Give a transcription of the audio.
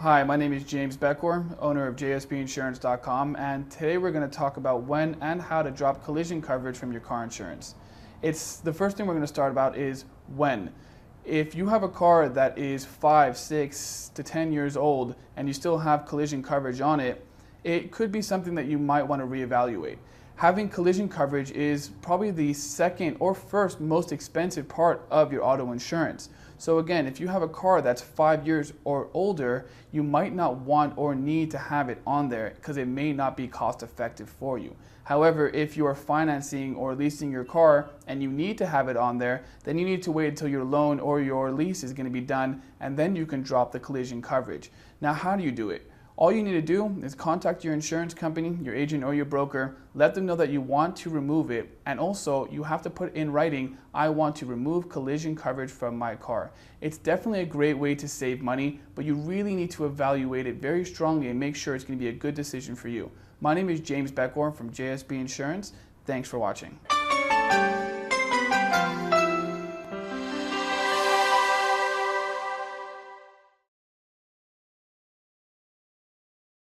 Hi, my name is James Beckor, owner of JSBinsurance.com, and today we're going to talk about when and how to drop collision coverage from your car insurance. The first thing we're going to start about is when. If you have a car that is 5, 6 to 10 years old and you still have collision coverage on it, it could be something that you might want to reevaluate. Having collision coverage is probably the second or first most expensive part of your auto insurance. So again, if you have a car that's 5 years or older, you might not want or need to have it on there because it may not be cost effective for you. However, if you are financing or leasing your car and you need to have it on there, then you need to wait until your loan or your lease is going to be done, and then you can drop the collision coverage. Now, how do you do it? All you need to do is contact your insurance company, your agent or your broker, let them know that you want to remove it, and also you have to put in writing, I want to remove collision coverage from my car. It's definitely a great way to save money, but you really need to evaluate it very strongly and make sure it's going to be a good decision for you. My name is James Beckor from JSB Insurance. Thanks for watching.